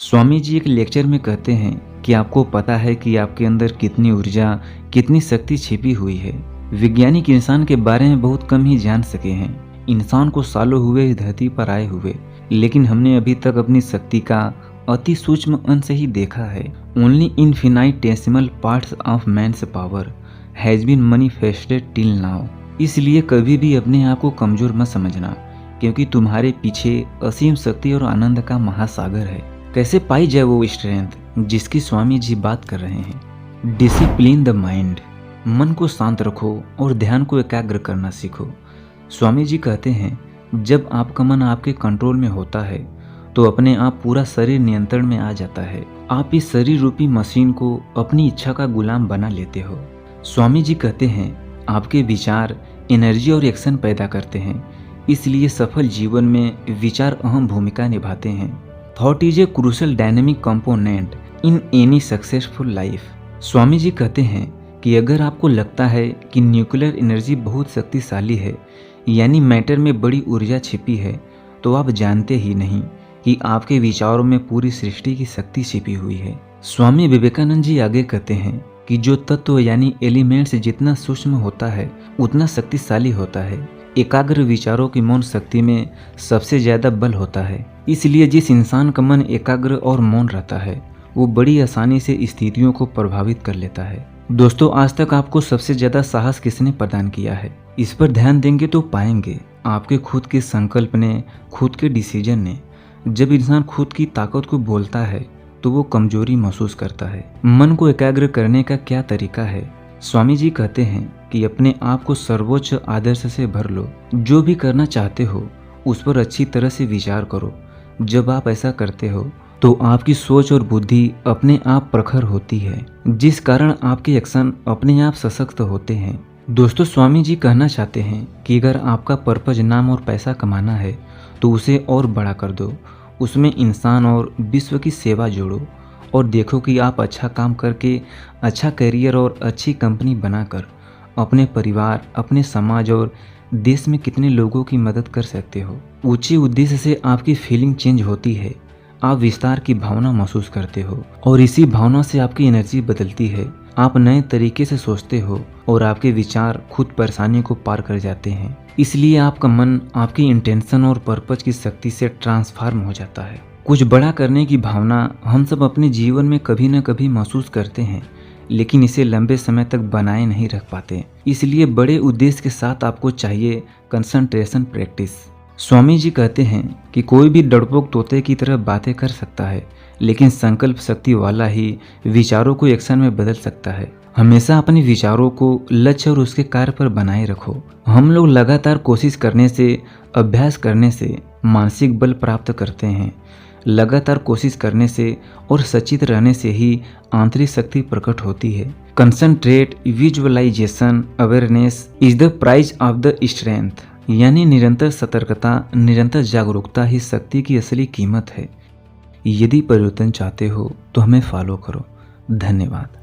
स्वामी जी एक लेक्चर में कहते हैं कि आपको पता है कि आपके अंदर कितनी ऊर्जा, कितनी शक्ति छिपी हुई है। वैज्ञानिक इंसान के बारे में बहुत कम ही जान सके हैं। इंसान को सालों हुए इस धरती पर आए हुए, लेकिन हमने अभी तक अपनी शक्ति का अति सूक्ष्म अंश ही देखा है। Only infinitesimal parts of man's power has been manifested till now. इसलिए कभी भी अपने आप को कमजोर मत समझना, क्योंकि तुम्हारे पीछे असीम शक्ति और आनंद का महासागर है। कैसे पाई जाए वो स्ट्रेंथ जिसकी स्वामी जी बात कर रहे हैं? Discipline the mind. मन को शांत रखो और ध्यान को एकाग्र करना सीखो। स्वामी जी कहते हैं जब आपका मन आपके कंट्रोल में होता है तो अपने आप पूरा शरीर नियंत्रण में आ जाता है। आप इस शरीर रूपी मशीन को अपनी इच्छा का गुलाम बना लेते हो। स्वामी जी कहते हैं आपके विचार एनर्जी और एक्शन पैदा करते हैं, इसलिए सफल जीवन में विचार अहम भूमिका निभाते हैं। Thought is a crucial dynamic component in any successful life. Swami ji कहते हैं कि अगर आपको लगता है कि न्यूक्लियर एनर्जी बहुत शक्तिशाली है, यानी मैटर में बड़ी ऊर्जा छिपी है, तो आप जानते ही नहीं कि आपके विचारों में पूरी सृष्टि की शक्ति छिपी हुई है। स्वामी विवेकानंद जी आगे कहते हैं कि जो तत्व यानी एलिमेंट्स जितना सूक्ष्म होता है उतना शक्तिशाली होता है। एकाग्र विचारों की मौन शक्ति में सबसे ज्यादा बल होता है। इसलिए जिस इंसान का मन एकाग्र और मौन रहता है वो बड़ी आसानी से स्थितियों को प्रभावित कर लेता है। दोस्तों, आज तक आपको सबसे ज्यादा साहस किसने प्रदान किया है? इस पर ध्यान देंगे तो पाएंगे आपके खुद के संकल्प ने, खुद के डिसीजन ने। जब इंसान खुद की ताकत को बोलता है तो वो कमजोरी महसूस करता है। मन को एकाग्र करने का क्या तरीका है? स्वामी जी कहते हैं कि अपने आप को सर्वोच्च आदर्श से भर लो। जो भी करना चाहते हो उस पर अच्छी तरह से विचार करो। जब आप ऐसा करते हो तो आपकी सोच और बुद्धि अपने आप प्रखर होती है, जिस कारण आपके एक्शन अपने आप सशक्त होते हैं। दोस्तों, स्वामी जी कहना चाहते हैं कि अगर आपका पर्पज नाम और पैसा कमाना है तो उसे और बड़ा कर दो। उसमें इंसान और विश्व की सेवा जोड़ो और देखो कि आप अच्छा काम करके, अच्छा करियर और अच्छी कंपनी बनाकर अपने परिवार, अपने समाज और देश में कितने लोगों की मदद कर सकते हो। ऊंचे उद्देश्य से आपकी फीलिंग चेंज होती है। आप विस्तार की भावना महसूस करते हो और इसी भावना से आपकी एनर्जी बदलती है। आप नए तरीके से सोचते हो और आपके विचार खुद परेशानी को पार कर जाते हैं। इसलिए आपका मन आपकी इंटेंशन और पर्पज की शक्ति से ट्रांसफॉर्म हो जाता है। कुछ बड़ा करने की भावना हम सब अपने जीवन में कभी न कभी महसूस करते हैं, लेकिन इसे लंबे समय तक बनाए नहीं रख पाते। इसलिए बड़े उद्देश्य के साथ आपको चाहिए कंसंट्रेशन प्रैक्टिस। स्वामी जी कहते हैं कि कोई भी डरपोक तोते की तरह बातें कर सकता है, लेकिन संकल्प शक्ति वाला ही विचारों को एक्शन में बदल सकता है। हमेशा अपने विचारों को लक्ष्य और उसके कार्य पर बनाए रखो। हम लोग लगातार कोशिश करने से, अभ्यास करने से मानसिक बल प्राप्त करते हैं। लगातार कोशिश करने से और सचेत रहने से ही आंतरिक शक्ति प्रकट होती है। Concentrate, visualisation, awareness is the price of the strength. यानी निरंतर सतर्कता, निरंतर जागरूकता ही शक्ति की असली कीमत है। यदि परिवर्तन चाहते हो तो हमें फॉलो करो। धन्यवाद।